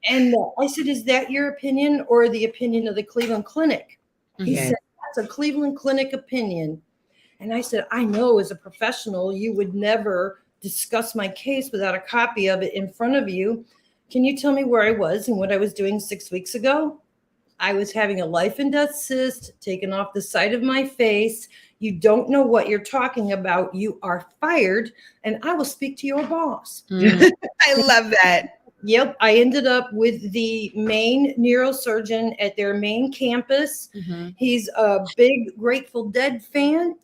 And I said, is that your opinion or the opinion of the Cleveland Clinic? He said, that's a Cleveland Clinic opinion. And I said, I know as a professional, you would never discuss my case without a copy of it in front of you. Can you tell me where I was and what I was doing 6 weeks ago? I was having a life and death cyst taken off the side of my face. You don't know what you're talking about. You are fired, and I will speak to your boss. I love that. Yep, I ended up with the main neurosurgeon at their main campus. He's a big Grateful Dead fan.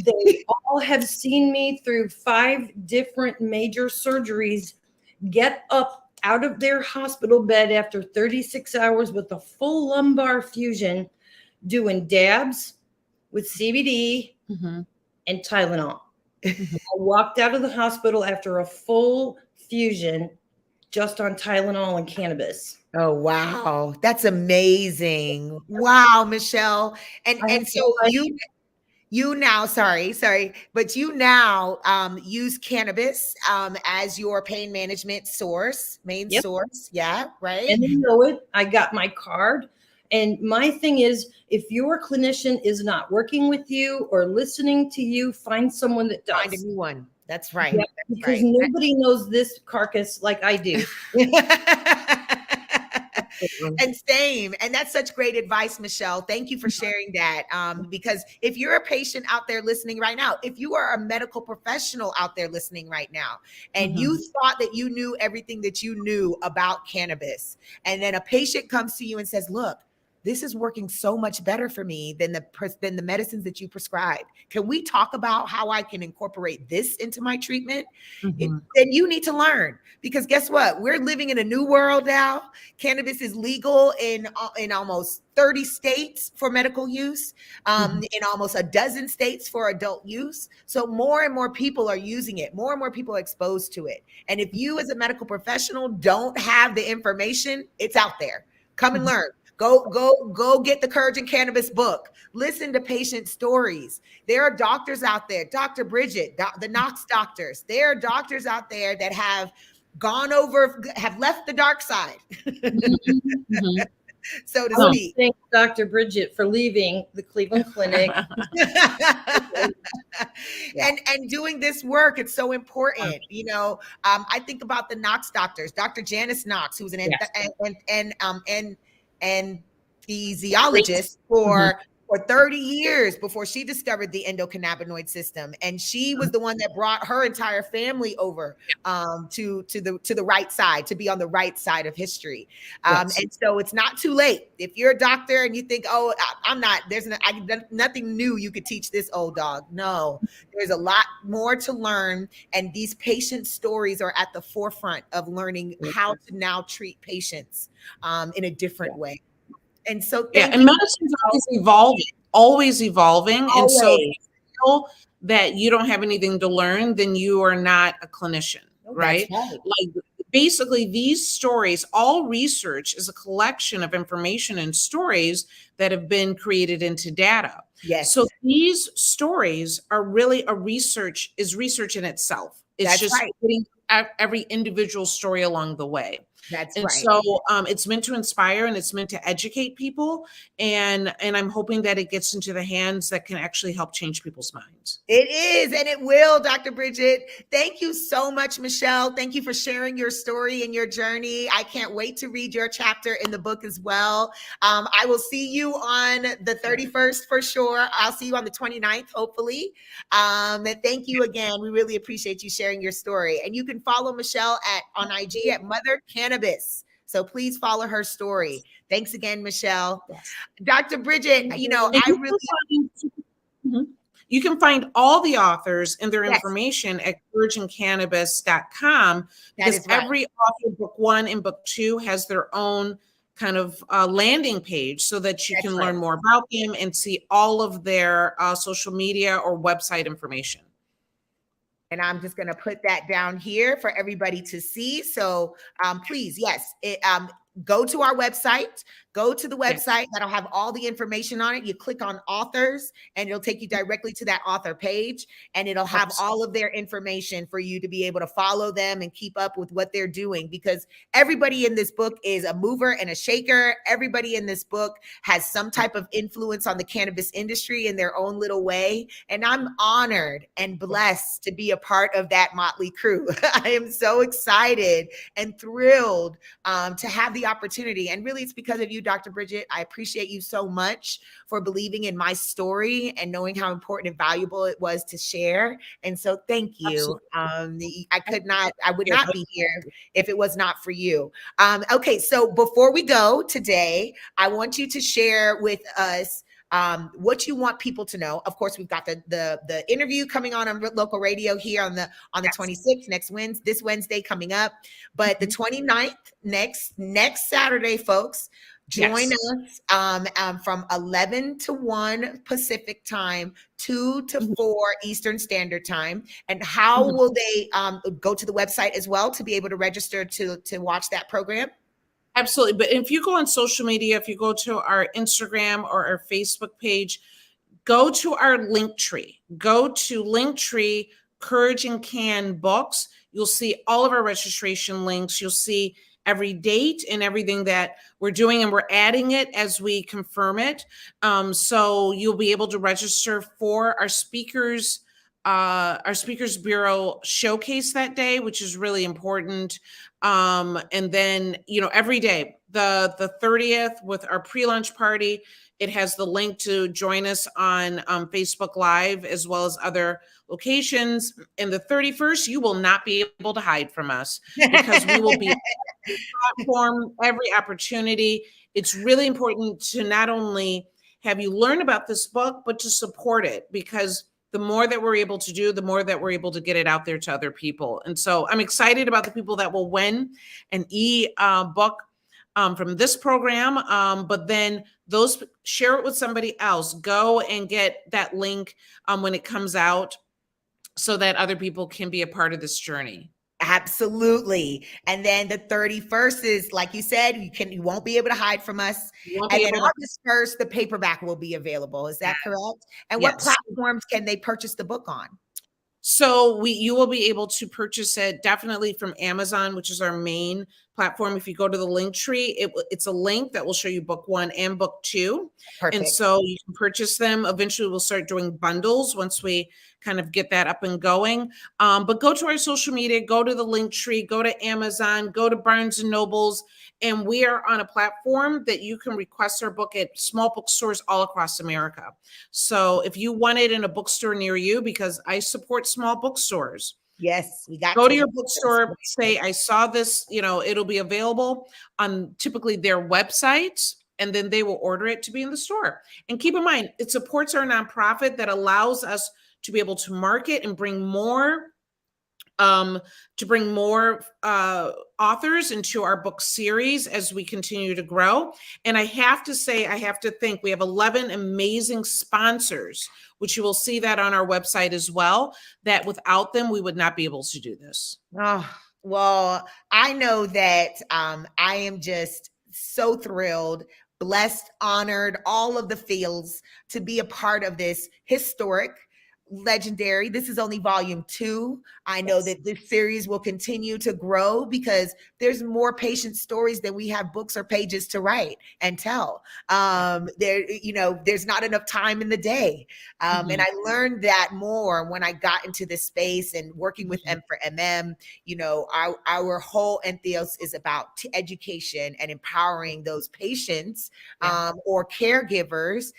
They all have seen me through 5 different major surgeries get up out of their hospital bed after 36 hours with a full lumbar fusion, doing dabs with CBD and Tylenol. I walked out of the hospital after a full fusion just on Tylenol and cannabis. Oh, wow. That's amazing. Wow, Michelle. And so you now, sorry, but you now use cannabis as your pain management main source. Yeah, right. And you know it. I got my card. And my thing is, if your clinician is not working with you or listening to you, find someone that does. Find a new one. That's right. Yep, because nobody knows this carcass like I do. And same. And that's such great advice, Michelle. Thank you for sharing that. Because if you're a patient out there listening right now, if you are a medical professional out there listening right now, and you thought that you knew everything that you knew about cannabis, and then a patient comes to you and says, look, this is working so much better for me than the medicines that you prescribed. Can we talk about how I can incorporate this into my treatment? Then you need to learn, because guess what? We're living in a new world now. Cannabis is legal in almost 30 states for medical use, in almost a dozen states for adult use. So more and more people are using it. More and more people are exposed to it. And if you as a medical professional don't have the information, it's out there. Come and learn. Go get the Courage in Cannabis book. Listen to patient stories. There are doctors out there, Dr. Bridget, the Knox doctors. There are doctors out there that have left the dark side, so to speak. Thank Dr. Bridget for leaving the Cleveland Clinic. And doing this work, it's so important. You know, I think about the Knox doctors, Dr. Janice Knox, who's an anesthesiologist for 30 years before she discovered the endocannabinoid system. And she was the one that brought her entire family over to the right side, to be on the right side of history. And so it's not too late. If you're a doctor and you think, oh, there's nothing new you could teach this old dog. No, there's a lot more to learn. And these patient stories are at the forefront of learning how to now treat patients in a different way. And so and medicine's always evolving. And so if you feel that you don't have anything to learn, then you are not a clinician, right? Like basically these stories, all research is a collection of information and stories that have been created into data. Yes. So these stories are really research in itself. It's just getting every individual story along the way. So it's meant to inspire and it's meant to educate people. And I'm hoping that it gets into the hands that can actually help change people's minds. It is, and it will, Dr. Bridget. Thank you so much, Michelle. Thank you for sharing your story and your journey. I can't wait to read your chapter in the book as well. I will see you on the 31st for sure. I'll see you on the 29th, hopefully. And thank you again. We really appreciate you sharing your story. And you can follow Michelle on IG at Mother Cannabis. So please follow her story. Thanks again, Michelle. Dr. Bridget, you know, you can find all the authors and their information at CourageInCannabis.com, because every author, book 1 and book 2, has their own kind of landing page so that you can learn more about them and see all of their social media or website information. And I'm just going to put that down here for everybody to see. So please, go to our website. Go to the website. That'll have all the information on it. You click on authors and it'll take you directly to that author page, and it'll have all of their information for you to be able to follow them and keep up with what they're doing, because everybody in this book is a mover and a shaker. Everybody in this book has some type of influence on the cannabis industry in their own little way. And I'm honored and blessed to be a part of that motley crew. I am so excited and thrilled to have the opportunity. And really, it's because of you, Dr. Bridget. I appreciate you so much for believing in my story and knowing how important and valuable it was to share. And so thank you. I would not be here if it was not for you. Okay, so before we go today, I want you to share with us what you want people to know. Of course, we've got the interview coming on local radio here on the 26th, this Wednesday coming up, but the 29th, next Saturday, folks, join us from 11 to 1 Pacific time, 2 to 4 Eastern Standard Time. And how will they go to the website as well to be able to register to watch that program? Absolutely. But if you go on social media, if you go to our Instagram or our Facebook page, go to our link tree. Go to Linktree, Courage and Can Books. You'll see all of our registration links. You'll see every date and everything that we're doing, and we're adding it as we confirm it. So you'll be able to register for our Speakers Bureau showcase that day, which is really important. And then, every day, the 30th with our pre-lunch party, it has the link to join us on Facebook Live as well as other locations. And the 31st, you will not be able to hide from us because we will be platform every opportunity. It's really important to not only have you learn about this book, but to support it, because the more that we're able to do, the more that we're able to get it out there to other people. And so I'm excited about the people that will win an e-book from this program. But then share it with somebody else. Go and get that link when it comes out so that other people can be a part of this journey. Absolutely. And then the 31st is, like you said, you won't be able to hide from us. And then August 1st, the paperback will be available. Is that correct? And what platforms can they purchase the book on? So you will be able to purchase it definitely from Amazon, which is our main platform. If you go to the Linktree, it's a link that will show you book 1 and book 2. Perfect. And so you can purchase them. Eventually, we'll start doing bundles once we kind of get that up and going. But go to our social media, go to the Linktree, go to Amazon, go to Barnes and Nobles, and we are on a platform that you can request our book at small bookstores all across America. So if you want it in a bookstore near you, because I support small bookstores. Yes, we got go to your bookstore, say, I saw this, it'll be available on typically their website, and then they will order it to be in the store. And keep in mind, it supports our nonprofit that allows us to be able to market and bring more authors into our book series as we continue to grow. And I have to think we have 11 amazing sponsors, which you will see that on our website as well, that without them, we would not be able to do this. Oh, well, I know that I am just so thrilled, blessed, honored, all of the feels to be a part of this historic, legendary. This is only volume 2. I know that this series will continue to grow because there's more patient stories than we have books or pages to write and tell. There's not enough time in the day. And I learned that more when I got into this space and working with M for MM. Our whole ethos is about education and empowering those patients or caregivers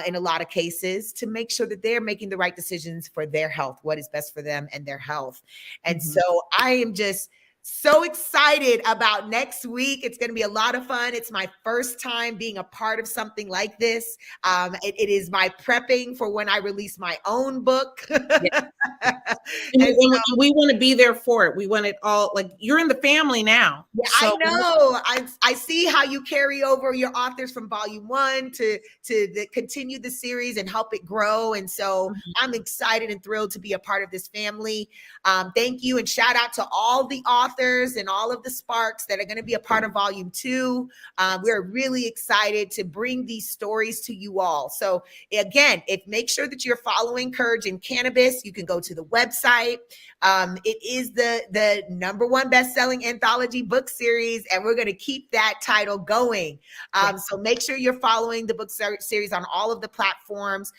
in a lot of cases to make sure that they're making the right decisions for their health, what is best for them and their health. And so I am just so excited about next week. It's going to be a lot of fun. It's my first time being a part of something like this. It is my prepping for when I release my own book. And we want to be there for it. We want it all, like, you're in the family now. Yeah, so. I know. I see how you carry over your authors from volume 1 to continue the series and help it grow. And so I'm excited and thrilled to be a part of this family. Thank you. And shout out to all the authors and all of the sparks that are going to be a part of volume 2. We're really excited to bring these stories to you all. So again, make sure that you're following Courage in Cannabis. You can go to the website. It is the #1 best-selling anthology book series, and we're going to keep that title going. So make sure you're following the book series on all of the platforms.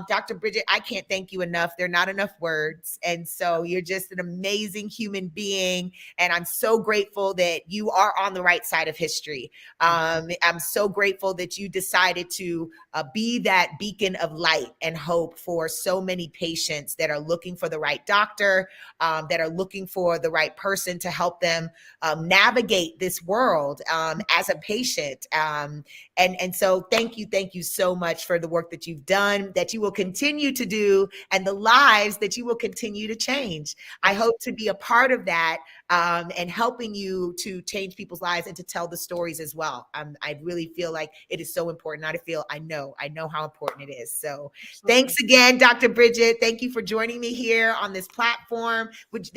Dr. Bridget, I can't thank you enough. There are not enough words. And so you're just an amazing human being. And I'm so grateful that you are on the right side of history. I'm so grateful that you decided to be that beacon of light and hope for so many patients that are looking for the right doctor, that are looking for the right person to help them navigate this world as a patient. And so thank you so much for the work that you've done, that you will continue to do, and the lives that you will continue to change. I hope to be a part of that and helping you to change people's lives and to tell the stories as well. I really feel like it is so important. I know how important it is. So thanks again, Dr. Bridget. Thank you for joining me here on this platform.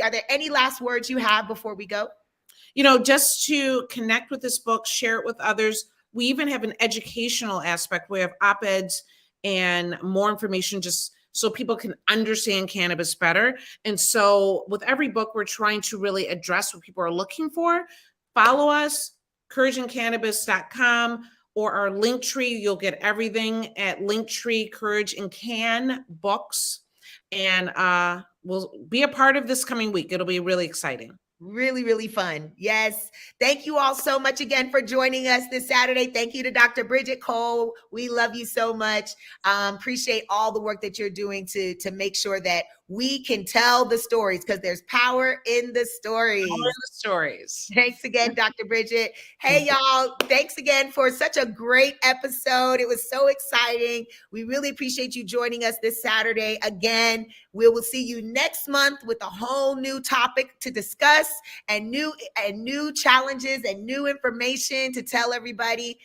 Are there any last words you have before we go? Just to connect with this book, share it with others. We even have an educational aspect. We have op-eds and more information just so people can understand cannabis better. And so with every book, we're trying to really address what people are looking for. Follow us, CourageandCannabis.com, or our Linktree. You'll get everything at Linktree, Courage and Can Books. And we'll be a part of this coming week. It'll be really exciting. Really, really fun. Yes. Thank you all so much again for joining us this Saturday. Thank you to Dr. Bridget Cole. We love you so much. Appreciate all the work that you're doing to make sure that we can tell the stories, because there's power in the stories. Power in the stories. Thanks again, Dr. Bridget. Hey, y'all. Thanks again for such a great episode. It was so exciting. We really appreciate you joining us this Saturday. Again, we will see you next month with a whole new topic to discuss and new challenges and new information to tell everybody.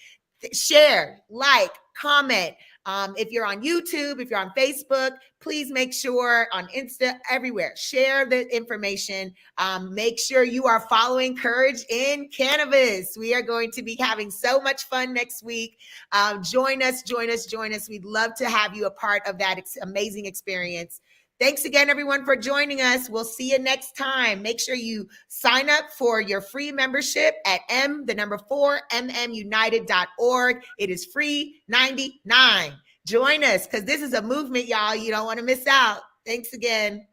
Share, like, comment. If you're on YouTube, if you're on Facebook, please make sure on Insta, everywhere, share the information. Make sure you are following Courage in Cannabis. We are going to be having so much fun next week. Join us. We'd love to have you a part of that amazing experience. Thanks again, everyone, for joining us. We'll see you next time. Make sure you sign up for your free membership at mmunited.org. It is free 99. Join us, because this is a movement, y'all. You don't want to miss out. Thanks again.